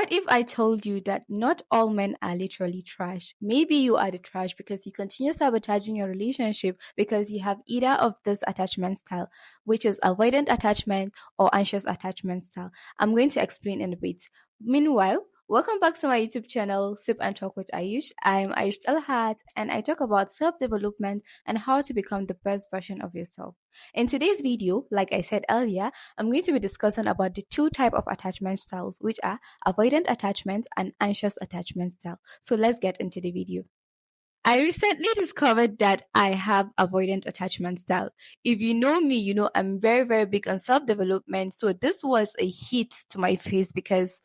What if I told you that not all men are literally trash? Maybe you are the trash because you continue sabotaging your relationship because you have either of this attachment style, which is avoidant attachment or anxious attachment style. I'm going to explain in a bit. Meanwhile, welcome back to my YouTube channel, Sip and Talk with Ayush. I'm Ayush Elhat and I talk about self development and how to become the best version of yourself. In today's video, like I said earlier, I'm going to be discussing about the two type of attachment styles, which are avoidant attachment and anxious attachment style. So let's get into the video. I recently discovered that I have avoidant attachment style. If you know me, you know I'm very, very big on self development. So this was a hit to my face because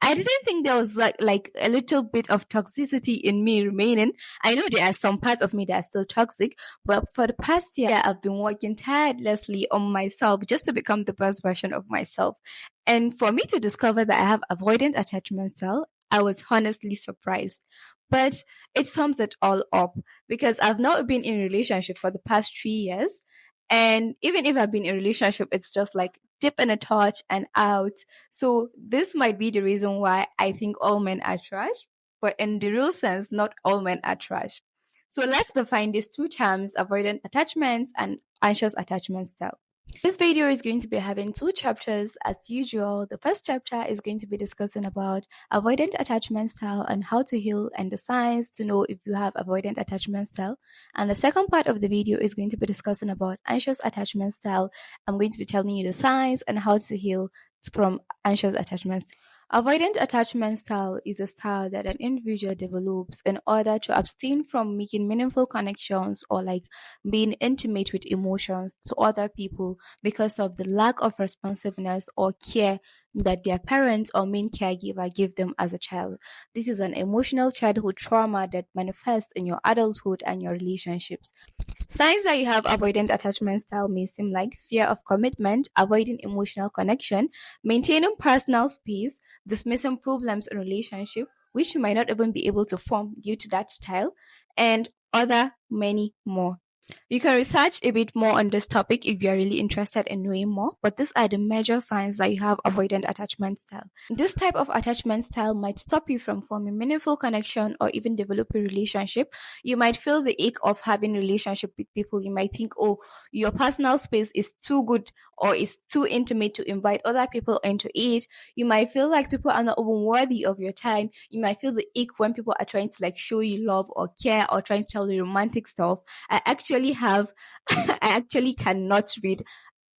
I didn't think there was like a little bit of toxicity in me remaining. I know there are some parts of me that are still toxic, but for the past year, I've been working tirelessly on myself just to become the best version of myself. And for me to discover that I have avoidant attachment style, I was honestly surprised. But it sums it all up because I've not been in a relationship for the past 3 years. And even if I've been in a relationship, it's just like dip in a touch and out. So this might be the reason why I think all men are trash, but in the real sense, not all men are trash. So let's define these two terms, avoidant attachments and anxious attachment style. This video is going to be having two chapters as usual. The first chapter is going to be discussing about avoidant attachment style and how to heal and the signs to know if you have avoidant attachment style. And the second part of the video is going to be discussing about anxious attachment style. I'm going to be telling you the signs and how to heal from anxious attachment style. Avoidant attachment style is a style that an individual develops in order to abstain from making meaningful connections or like being intimate with emotions to other people because of the lack of responsiveness or care that their parents or main caregiver give them as a child. This is an emotional childhood trauma that manifests in your adulthood and your relationships. Signs that you have avoidant attachment style may seem like fear of commitment, avoiding emotional connection, maintaining personal space, dismissing problems in relationship, which you might not even be able to form due to that style, and other many more. You can research a bit more on this topic if you're really interested in knowing more, but these are the major signs that you have avoidant attachment style. This type of attachment style might stop you from forming meaningful connection or even develop a relationship. You might feel the ache of having relationship with people. You might think, oh, your personal space is too good or is too intimate to invite other people into it. You might feel like people are not even worthy of your time. You might feel the ache when people are trying to like show you love or care or trying to tell you romantic stuff. I actually have, I actually cannot read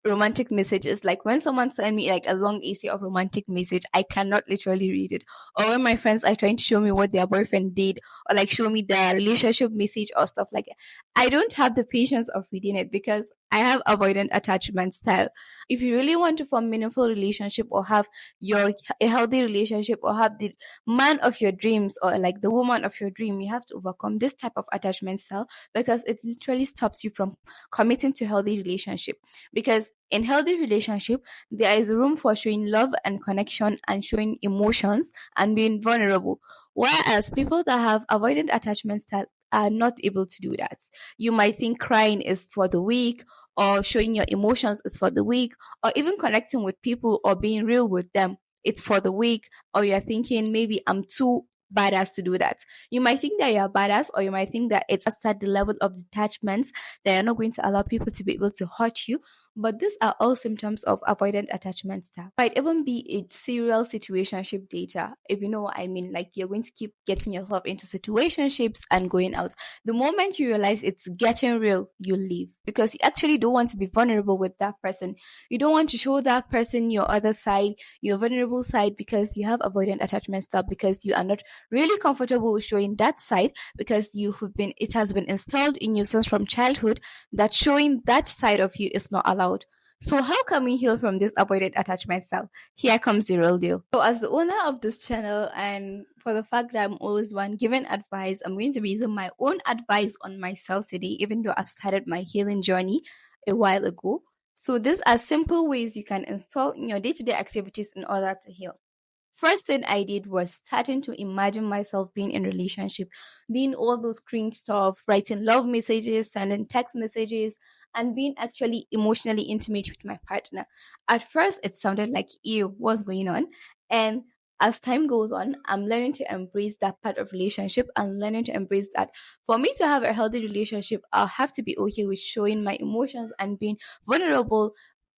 romantic messages. Like when someone send me like a long essay of romantic message, I cannot literally read it. Or when my friends are trying to show me what their boyfriend did, or like show me their relationship message or stuff like that, I don't have the patience of reading it because I have avoidant attachment style. If you really want to form meaningful relationship or have your a healthy relationship or have the man of your dreams or like the woman of your dream, you have to overcome this type of attachment style because it literally stops you from committing to healthy relationship. Because in healthy relationship, there is room for showing love and connection and showing emotions and being vulnerable. Whereas people that have avoidant attachment style are not able to do that. You might think crying is for the weak or showing your emotions is for the weak or even connecting with people or being real with them. It's for the weak, or you're thinking maybe I'm too badass to do that. You might think that you're badass, or you might think that it's at the level of detachment that you're not going to allow people to be able to hurt you. But these are all symptoms of avoidant attachment style. Might even be a serial situationship data, if you know what I mean. Like you're going to keep getting yourself into situationships and going out. The moment you realize it's getting real, you leave because you actually don't want to be vulnerable with that person. You don't want to show that person your other side, your vulnerable side, because you have avoidant attachment style, because you are not really comfortable with showing that side, because it has been installed in you since from childhood that showing that side of you is not allowed. So how can we heal from this avoided attachment style? Here comes the real deal. So as the owner of this channel, and for the fact that I'm always one giving advice, I'm going to be using my own advice on myself today, even though I've started my healing journey a while ago. So these are simple ways you can install in your day-to-day activities in order to heal. First thing I did was starting to imagine myself being in a relationship, doing all those cringe stuff, writing love messages, sending text messages, and being actually emotionally intimate with my partner. At first, it sounded like, ew, what's going on? And as time goes on, I'm learning to embrace that part of relationship and learning to embrace that for me to have a healthy relationship, I'll have to be okay with showing my emotions and being vulnerable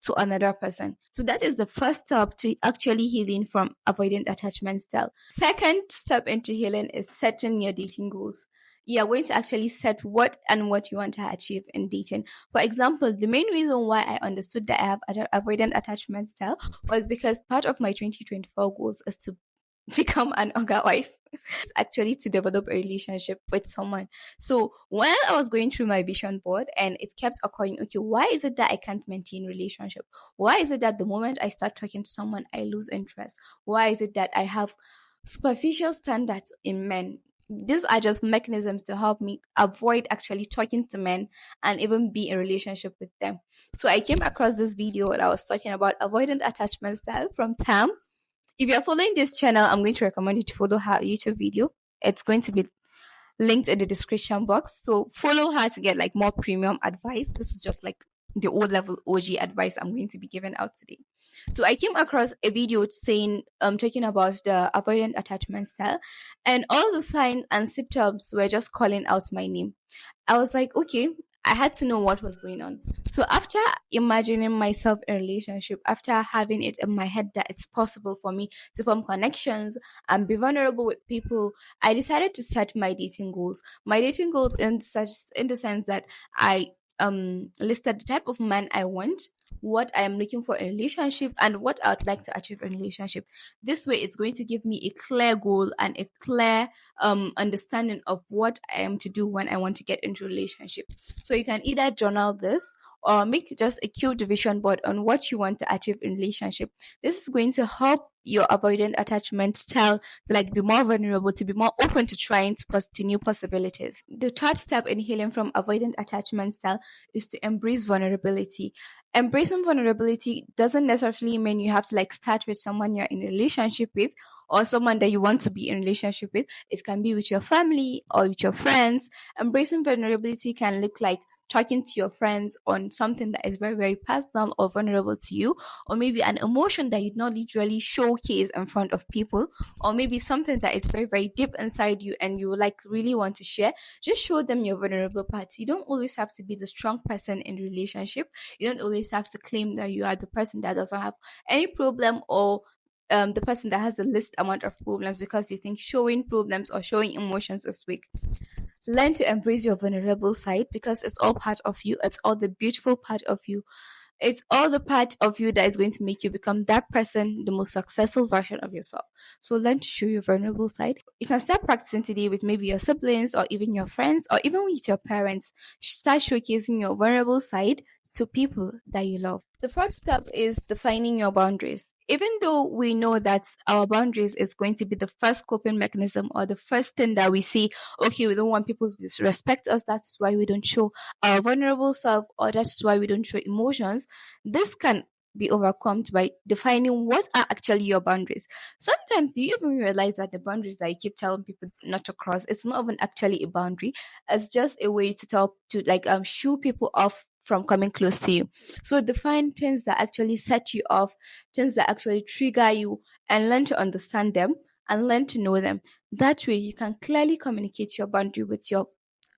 to another person. So that is the first step to actually healing from avoidant attachment style. Second step into healing is setting your dating goals. You are going to actually set what you want to achieve in dating. For example, the main reason why I understood that I have avoidant attachment style was because part of my 2024 goals is to become an Oga wife. It's actually to develop a relationship with someone. So when I was going through my vision board and it kept occurring, okay, why is it that I can't maintain relationship? Why is it that the moment I start talking to someone, I lose interest? Why is it that I have superficial standards in men? These are just mechanisms to help me avoid actually talking to men and even be in a relationship with them. So I came across this video that I was talking about avoidant attachment style from Tam. If you're following this channel, I'm going to recommend you to follow her YouTube video. It's going to be linked in the description box. So follow her to get like more premium advice. This is just like the old level OG advice I'm going to be giving out today. So I came across a video saying talking about the avoidant attachment style, and all the signs and symptoms were just calling out my name. I was like, okay, I had to know what was going on. So after imagining myself in a relationship, after having it in my head that it's possible for me to form connections and be vulnerable with people, I decided to set my dating goals. My dating goals in the sense that I listed the type of man I want, what I am looking for in a relationship, and what I would like to achieve in a relationship. This way it's going to give me a clear goal and a clear understanding of what I am to do when I want to get into a relationship. So you can either journal this or make just a cute vision board on what you want to achieve in relationship. This is going to help your avoidant attachment style to like be more vulnerable, to be more open to trying to new possibilities. The third step in healing from avoidant attachment style is to embrace vulnerability. Embracing vulnerability doesn't necessarily mean you have to like start with someone you're in a relationship with or someone that you want to be in a relationship with. It can be with your family or with your friends. Embracing vulnerability can look like talking to your friends on something that is very, very personal or vulnerable to you, or maybe an emotion that you not literally showcase in front of people, or maybe something that is very, very deep inside you and you like really want to share. Just show them your vulnerable part. You don't always have to be the strong person in the relationship. You don't always have to claim that you are the person that doesn't have any problem or the person that has the least amount of problems because you think showing problems or showing emotions is weak. Learn to embrace your vulnerable side because it's all part of you. It's all the beautiful part of you. It's all the part of you that is going to make you become that person, the most successful version of yourself. So learn to show your vulnerable side. You can start practicing today with maybe your siblings or even your friends or even with your parents. Start showcasing your vulnerable side to people that you love. The first step is defining your boundaries. Even though we know that our boundaries is going to be the first coping mechanism or the first thing that we see, okay, we don't want people to disrespect us. That's why we don't show our vulnerable self, or that's why we don't show emotions. This can be overcome by defining what are actually your boundaries. Sometimes do you even realize that the boundaries that you keep telling people not to cross, it's not even actually a boundary. It's just a way to tell to like shoo people off from coming close to you. So define things that actually set you off, things that actually trigger you, and learn to understand them and learn to know them. That way you can clearly communicate your boundary with your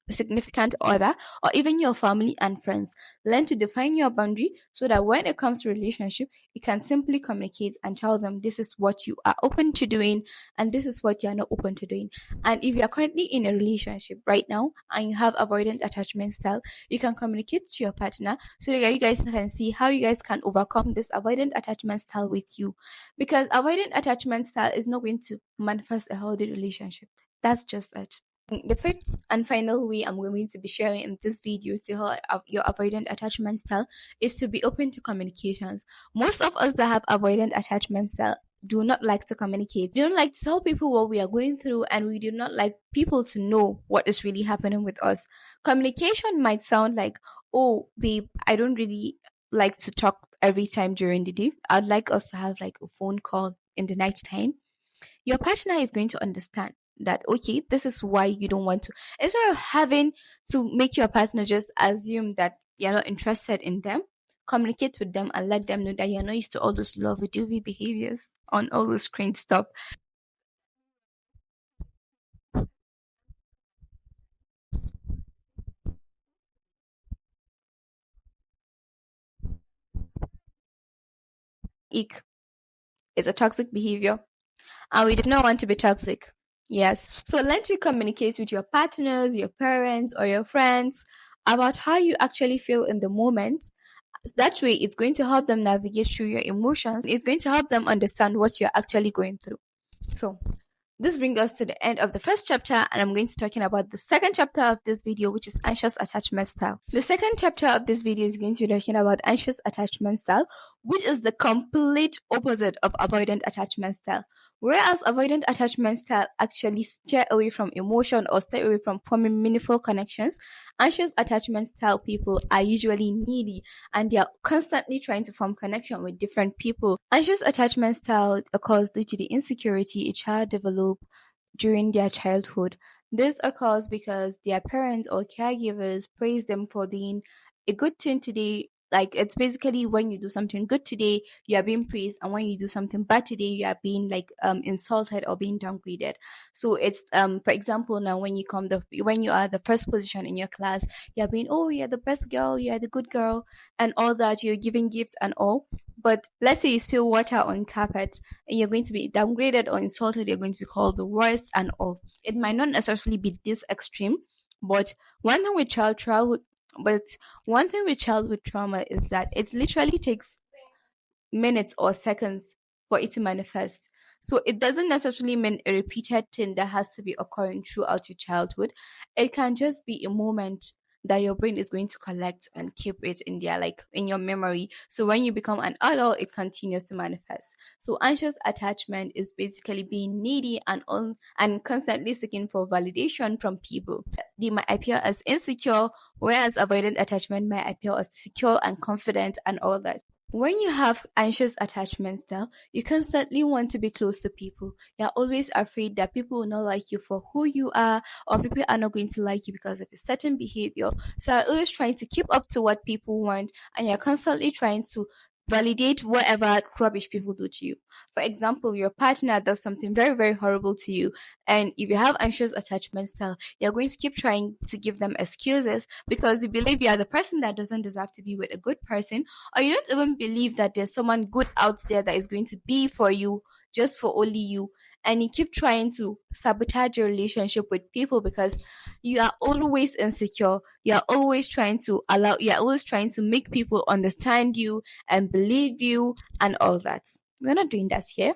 significant other or even your family and friends. Learn to define your boundary so that when it comes to relationship, you can simply communicate and tell them this is what you are open to doing and this is what you are not open to doing. And if you are currently in a relationship right now and you have avoidant attachment style, you can communicate to your partner so that you guys can see how you guys can overcome this avoidant attachment style with you. Because avoidant attachment style is not going to manifest a healthy relationship. That's just it. The fifth and final way I'm going to be sharing in this video to help your avoidant attachment style is to be open to communications. Most of us that have avoidant attachment style do not like to communicate. We don't like to tell people what we are going through, and we do not like people to know what is really happening with us. Communication might sound like, oh, babe, I don't really like to talk every time during the day. I'd like us to have like a phone call in the night time. Your partner is going to understand that, okay, this is why you don't want to. Instead of having to make your partner just assume that you're not interested in them, communicate with them and let them know that you're not used to all those lovey dovey behaviors on all those screen stuff. ick. It's a toxic behavior, and we do not want to be toxic. Yes. So learn to communicate with your partners, your parents, or your friends about how you actually feel in the moment. That way, it's going to help them navigate through your emotions. It's going to help them understand what you're actually going through. So, this brings us to the end of the first chapter, and I'm going to be talking about the second chapter of this video, which is anxious attachment style. The second chapter of this video is going to be talking about anxious attachment style, which is the complete opposite of avoidant attachment style. Whereas avoidant attachment style actually steer away from emotion or stay away from forming meaningful connections, anxious attachment style people are usually needy and they are constantly trying to form connection with different people. Anxious attachment style occurs due to the insecurity a child develops during their childhood. This occurs because their parents or caregivers praise them for doing a good thing today. Like it's basically when you do something good today, you are being praised, and when you do something bad today, you are being like insulted or being downgraded. So it's for example, now when you are the first position in your class, you're being, oh, you're the best girl, you're the good girl, and all that. You're giving gifts and all. But let's say you spill water on carpet and you're going to be downgraded or insulted, you're going to be called the worst and all. It might not necessarily be this extreme, but one thing with but one thing with childhood trauma is that it literally takes minutes or seconds for it to manifest. So it doesn't necessarily mean a repeated thing that has to be occurring throughout your childhood. It can just be a moment that your brain is going to collect and keep it in there, like in your memory. So when you become an adult, it continues to manifest. So anxious attachment is basically being needy and constantly seeking for validation from people. They might appear as insecure, whereas avoidant attachment might appear as secure and confident and all that. When you have anxious attachment style, you constantly want to be close to people. You're always afraid that people will not like you for who you are, or people are not going to like you because of a certain behavior. So you're always trying to keep up to what people want, and you're constantly trying to validate whatever rubbish people do to you. For example, your partner does something very, very horrible to you, and if you have anxious attachment style, you're going to keep trying to give them excuses because you believe you are the person that doesn't deserve to be with a good person, or you don't even believe that there's someone good out there that is going to be for you just for only you. And you keep trying to sabotage your relationship with people because you are always insecure. You're always trying to make people understand you and believe you and all that. We're not doing that here.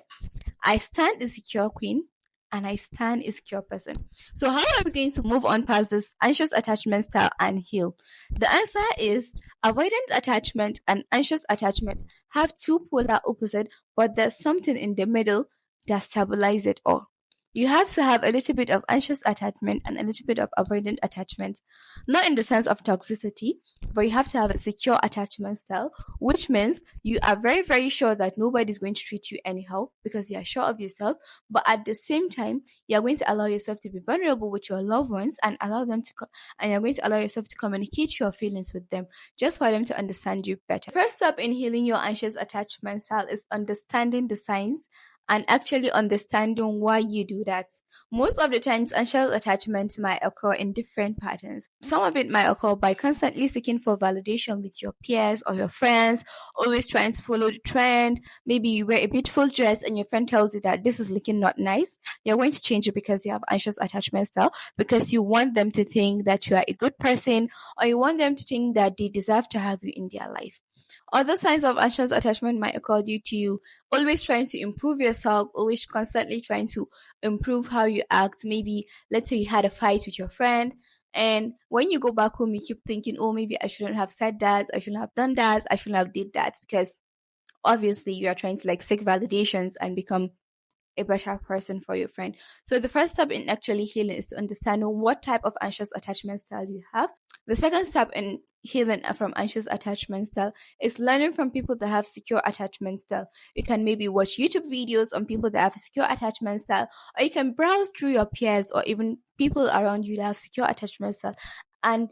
I stand a secure queen and I stand a secure person. So how are we going to move on past this anxious attachment style and heal? The answer is avoidant attachment and anxious attachment have two polar opposite, but there's something in the middle that stabilize it all. You have to have a little bit of anxious attachment and a little bit of avoidant attachment. Not in the sense of toxicity, but you have to have a secure attachment style, which means you are very, very sure that nobody's going to treat you anyhow because you are sure of yourself. But at the same time, you are going to allow yourself to be vulnerable with your loved ones and and you're going to allow yourself to communicate your feelings with them just for them to understand you better. First step in healing your anxious attachment style is understanding the signs and actually understanding why you do that. Most of the times, anxious attachment might occur in different patterns. Some of it might occur by constantly seeking for validation with your peers or your friends, always trying to follow the trend. Maybe you wear a beautiful dress and your friend tells you that this is looking not nice. You're going to change it because you have anxious attachment style, because you want them to think that you are a good person, or you want them to think that they deserve to have you in their life. Other signs of anxious attachment might occur due to you always trying to improve yourself, always constantly trying to improve how you act. Maybe, let's say you had a fight with your friend, and when you go back home, you keep thinking, oh, maybe I shouldn't have said that, I shouldn't have done that, I shouldn't have did that, because obviously you are trying to like seek validations and become a better person for your friend. So the first step in actually healing is to understand what type of anxious attachment style you have. The second step in healing from anxious attachment style is learning from people that have secure attachment style. You can maybe watch YouTube videos on people that have a secure attachment style, or you can browse through your peers or even people around you that have secure attachment style and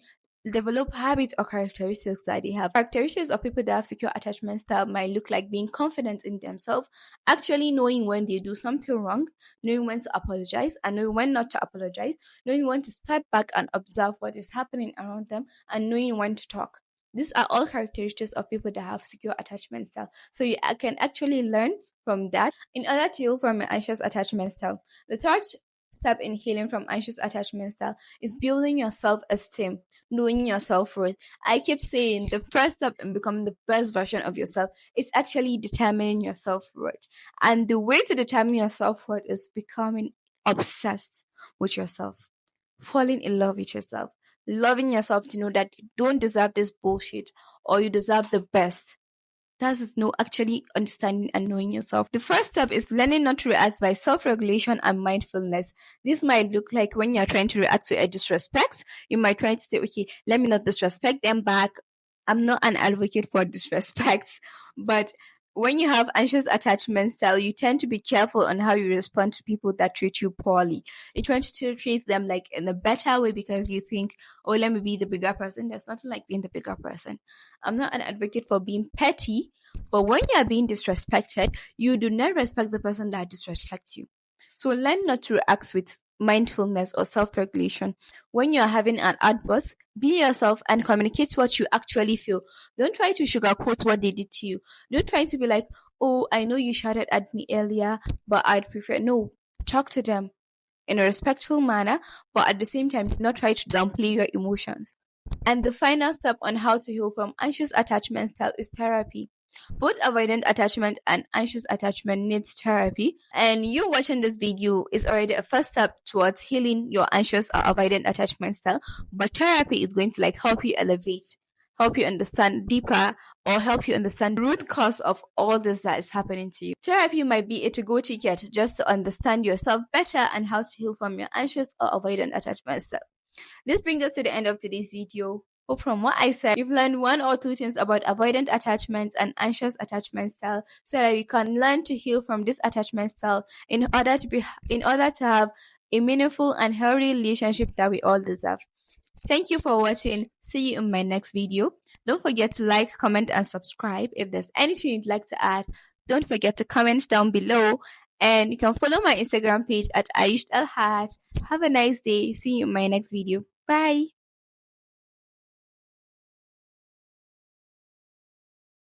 develop habits or characteristics that they have. Characteristics of people that have secure attachment style might look like being confident in themselves, actually knowing when they do something wrong, knowing when to apologize, and knowing when not to apologize, knowing when to step back and observe what is happening around them, and knowing when to talk. These are all characteristics of people that have secure attachment style. So you can actually learn from that in order to heal from an anxious attachment style. The third step in healing from anxious attachment style is building your self-esteem, knowing your self-worth. I keep saying the first step in becoming the best version of yourself is actually determining your self-worth. And the way to determine your self-worth is becoming obsessed with yourself, falling in love with yourself, loving yourself to know that you don't deserve this bullshit or you deserve the best. That is no actually understanding and knowing yourself. The first step is learning not to react by self-regulation and mindfulness. This might look like when you're trying to react to a disrespect, you might try to say, okay, let me not disrespect them back. I'm not an advocate for disrespect, but when you have anxious attachment style, you tend to be careful on how you respond to people that treat you poorly. You try to treat them like in a better way because you think, oh, let me be the bigger person. There's nothing like being the bigger person. I'm not an advocate for being petty, but when you are being disrespected, you do not respect the person that disrespects you. So learn not to react with mindfulness or self-regulation. When you are having an outburst, be yourself and communicate what you actually feel. Don't try to sugarcoat what they did to you. Don't try to be like, oh, I know you shouted at me earlier, but I'd prefer. No, talk to them in a respectful manner, but at the same time, do not try to downplay your emotions. And the final step on how to heal from anxious attachment style is therapy. Both avoidant attachment and anxious attachment needs therapy. And you watching this video is already a first step towards healing your anxious or avoidant attachment style. But therapy is going to like help you elevate, help you understand deeper, or help you understand the root cause of all this that is happening to you. Therapy might be a to-go ticket just to understand yourself better and how to heal from your anxious or avoidant attachment style. This brings us to the end of today's video. Hope from what I said, you've learned one or two things about avoidant attachments and anxious attachment style so that you can learn to heal from this attachment style in order to have a meaningful and healthy relationship that we all deserve. Thank you for watching. See you in my next video. Don't forget to like, comment, and subscribe. If there's anything you'd like to add, don't forget to comment down below. And you can follow my Instagram page at Ayush Alhat. Have a nice day. See you in my next video. Bye.